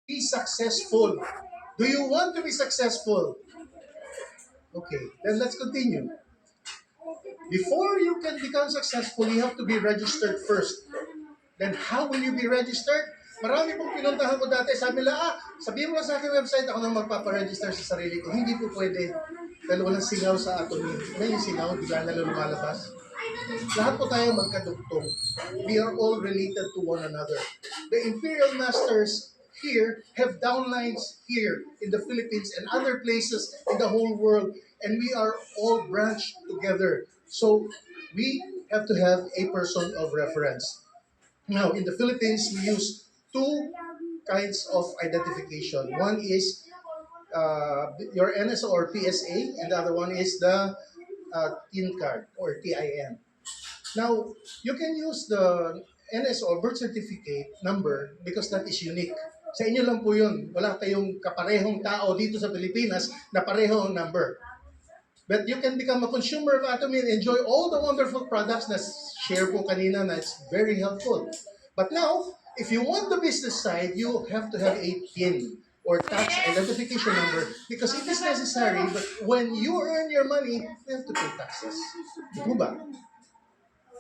be successful. Do you want to be successful? Okay, then let's continue. Before you can become successful, you have to be registered first. Then how will you be registered? Marami pong pinuntahan ko dati, sabi nila, sabihin mo lang sa aking website, ako nang magpaparegister sa sarili ko. Hindi po pwede. Dahil walang singaw sa atomy. May yung singaw, bigla na lang lumalabas. Lahat po tayo magkadugtong. We are all related to one another. The Imperial Masters here have downlines here in the Philippines and other places in the whole world. And we are all branched together. So we have to have a person of reference. Now, in the Philippines, we use two kinds of identification. One is your NSO or PSA, and the other one is the TIN card or TIN. Now, you can use the NSO, birth certificate number, because that is unique. Sa inyo lang po yun. Wala kayong kaparehong tao dito sa Pilipinas na pareho ang number. But you can become a consumer of Atomy and enjoy all the wonderful products na share po kanina na it's very helpful. But now, if you want the business side, you have to have a PIN or tax identification number because it is necessary, but when you earn your money, you have to pay taxes. Di ba?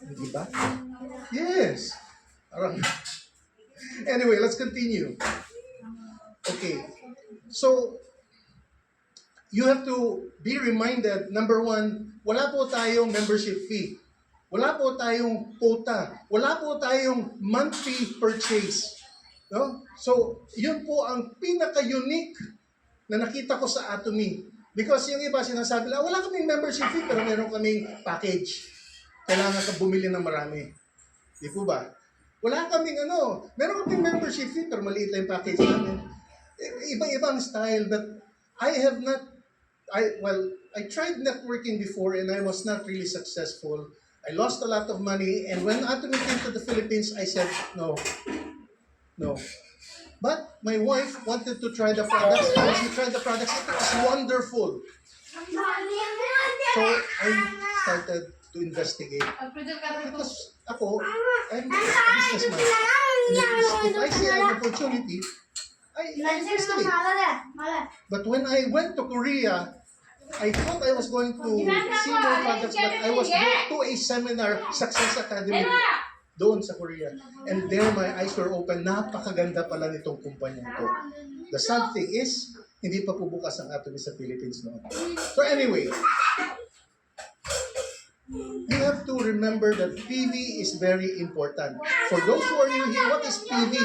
Di ba? Yes. Anyway, let's continue. Okay. So, you have to be reminded, number one, wala po tayong membership fee. Wala po tayong quota. Wala po tayong monthly purchase. No? So, yun po ang pinaka-unique na nakita ko sa Atomy. Because yung iba sinasabi lang, wala kaming membership fee pero meron kaming package. Kailangan ka bumili ng marami. Di po ba? Wala kaming meron kaming membership fee pero maliit lang yung package namin. Iba-ibang style, but I tried networking before and I was not really successful. I lost a lot of money, and when Atomy came to the Philippines, I said, no. But my wife wanted to try the products. When she tried the products, it was wonderful. So I started to investigate. Because I'm a businessman. If I see an opportunity, I investigate. But when I went to Korea, I thought I was going to see more products, but I was brought to a seminar, Success Academy, doon sa Korea. And there my eyes were open. Napakaganda pala nitong kumpanya ito. The sad thing is, hindi pa po bukas ang Atomy sa Philippines noon. So anyway, you have to remember that PV is very important. For those who are new here, what is PV?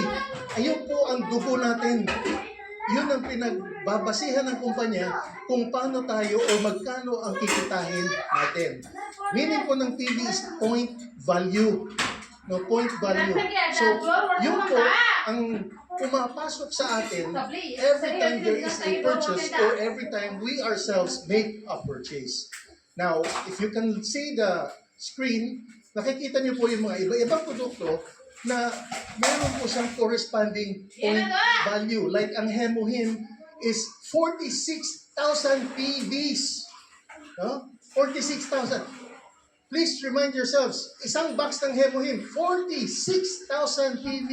Ayun po ang dugo natin. Yun ang pinagbabasihan ng kumpanya kung paano tayo o magkano ang kikitahin natin. Meaning po ng PV is point value. No, point value. So, yun po ang pumapasok sa atin every time there is a purchase or every time we ourselves make a purchase. Now, if you can see the screen, nakikita niyo po yung mga iba-ibang produkto na meron po siyang corresponding point value. Like ang Hemohim is 46,000 PVs. No? 46,000. Please remind yourselves, isang box ng Hemohim, 46,000 PV.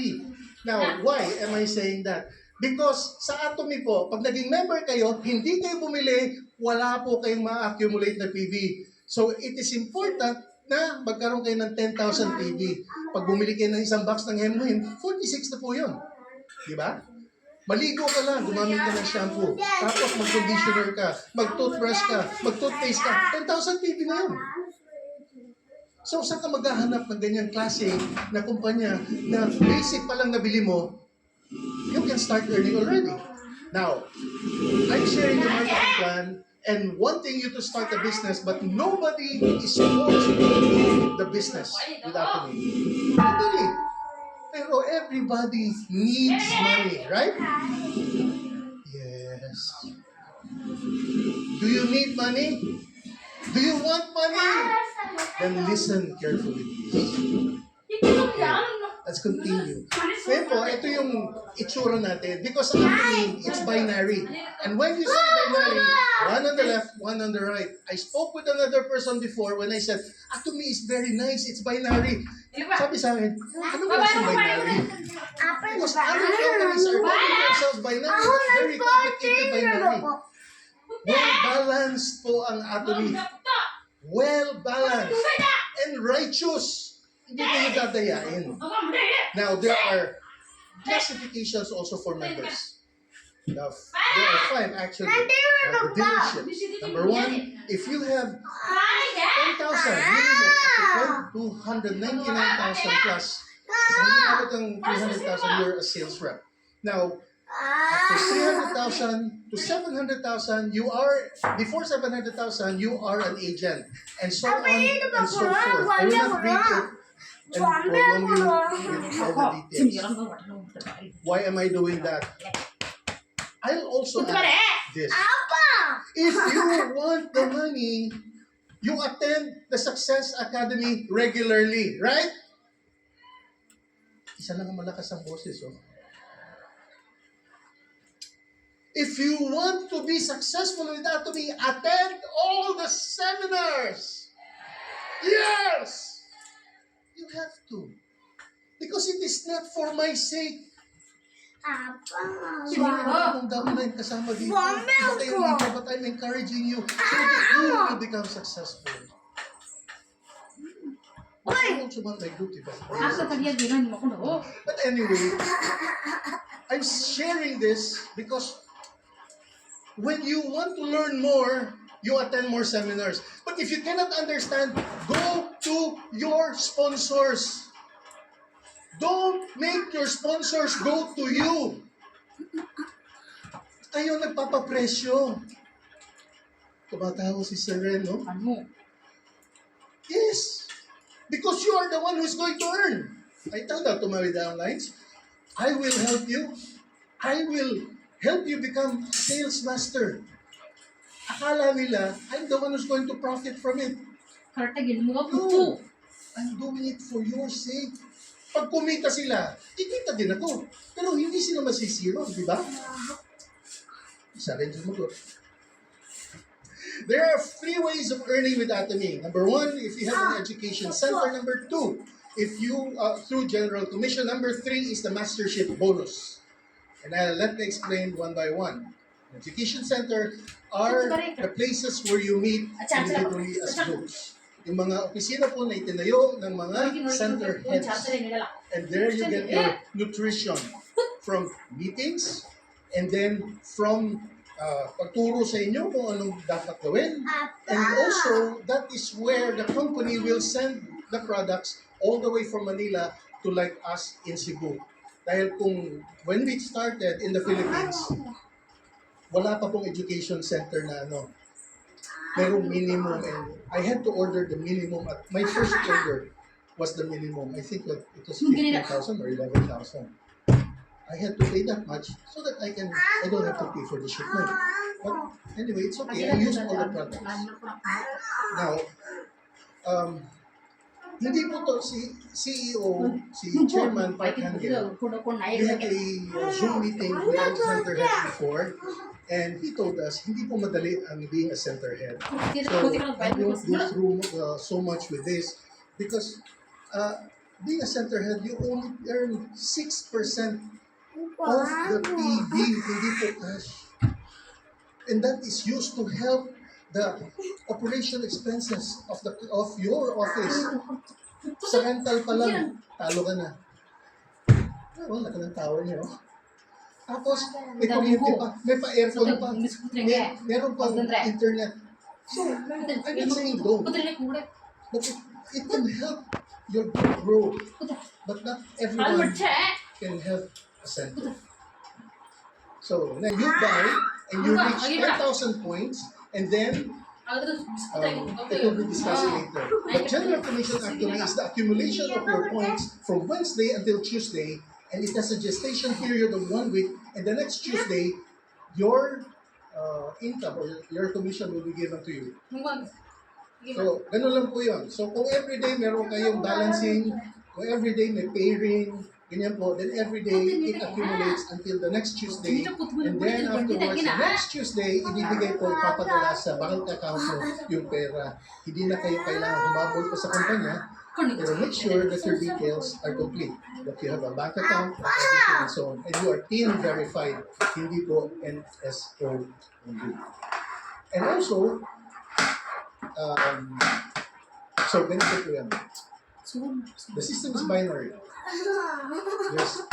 Now, why am I saying that? Because sa Atomy po, pag naging member kayo, hindi kayo bumili, wala po kayong ma-accumulate na PV. So, it is important na magkaroon kayo ng 10,000 PV. Pag bumili kayo ng isang box ng Hemohim, 46 na po yun. Di ba? Maligo ka lang, gumamit ka ng shampoo. Tapos mag-conditioner ka, mag-toothbrush ka, mag-toothpaste ka, 10,000 PV na yun. So, saan ka maghahanap ng ganyang klase na kumpanya na basic pa lang nabili mo, you can start earning already. Now, I'm sharing the marketing plan and wanting you to start a business, but nobody is supposed to do the business without me. Nobody. Pero everybody needs money, right? Yes. Do you need money? Do you want money? Then listen carefully, please. Okay. Let's continue. Ngayon po, ito yung itsura natin. Because actually, it's binary. And when you say binary, one on the left, one on the right. I spoke with another person before when I said, Atomy is very nice, it's binary. Sabi sa akin, ano ba yung binary? Because other companies are calling themselves binary, not very complicated binary. Well-balanced po ang atomy. Well-balanced and righteous. Hindi kayo dadayain. Now, there are classifications also for members. Now, there are 5 actually. The dealerships. Number 1, if you have 10,000 minimum up to 299,000 plus, hindi abot ang 300,000, you're a sales rep. Now, after 300,000 to 700,000, you are, before 700,000, you are an agent. And so on and so forth. I will not read it and prolong you with all the details. Why am I doing that? I'll also add this. If you want the money, you attend the Success Academy regularly, right? Isa lang ang malakas ang boses, oh. If you want to be successful with Atomy, attend all the seminars. Yes! You have to. Because it is not for my sake. So, kung dami na yung kasama dito, but I'm encouraging you so that you will become successful. I also want my duty, but anyway, I'm sharing this because when you want to learn more, you attend more seminars. But if you cannot understand, go to your sponsors. Don't make your sponsors go to you. Kayo nagpapapresyo. Tumatawa si Sir Ren, no? Yes. Because you are the one who's going to earn. I tell that to my downlines. I will help you. I will help you become a sales master. Akala nila, I'm the one who's going to profit from it. No. I'm doing it for your sake. Pag kumita sila, kikita din ako. Pero hindi sila masisiro, di ba? Isa rin sumagot. There are 3 ways of earning with Atomy. Number 1, if you have an education center. Number 2, if you, through General Commission. Number 3 is the mastership bonus. And let me explain one by one. Education center are the places where you meet individually as groups. Yung mga opisina po na itinayo ng mga center heads. And there you get your nutrition from meetings and then from pagturo sa inyo kung anong dapat gawin. And also, that is where the company will send the products all the way from Manila to like us in Cebu. Dahil kung when we started in the Philippines, wala pa pong education center na ano, merong minimum, and I had to order the minimum. At my first order was the minimum. I think that it was 15,000 or 11,000. I had to pay that much so that I don't have to pay for the shipment. But anyway, it's okay. I use all the products. Now, hindi po to si CEO, si Chairman Park Hangel. We had a Zoom meeting with all center heads before. And he told us, hindi po madali ang being a center head. So, I won't go through so much with this because being a center head, you only earn 6% of the PV, hindi po cash. And that is used to help the operation expenses of your office. Sa rental pa lang, talo ka na. Wala ka ng tower niyo. Tapos, may kuryente pa, may pa-aircon pa, meron pang internet. So, I'm not saying don't. But it can help your group grow. But not everyone can have a center. So, then you buy and you reach 10,000 points and then it will be discussed later. But General Commission actually is the accumulation of your points from Wednesday until Tuesday. And it has a gestation period of 1 week, and the next Tuesday, your income or your commission will be given to you. So, ganun lang po yun. So, kung everyday meron kayong balancing, kung everyday may pairing, ganyan po, then everyday it accumulates until the next Tuesday. And then afterwards, the next Tuesday, ibibigay po, ipapadala sa bank account mo yung pera. Hindi na kayo kailangan humabol pa sa kumpanya Pero make sure that your details are complete. That you have a bank account, everything and so on. And you are TIN verified, hindi po NSO only. And also, so ganito po yan. The system is binary. There's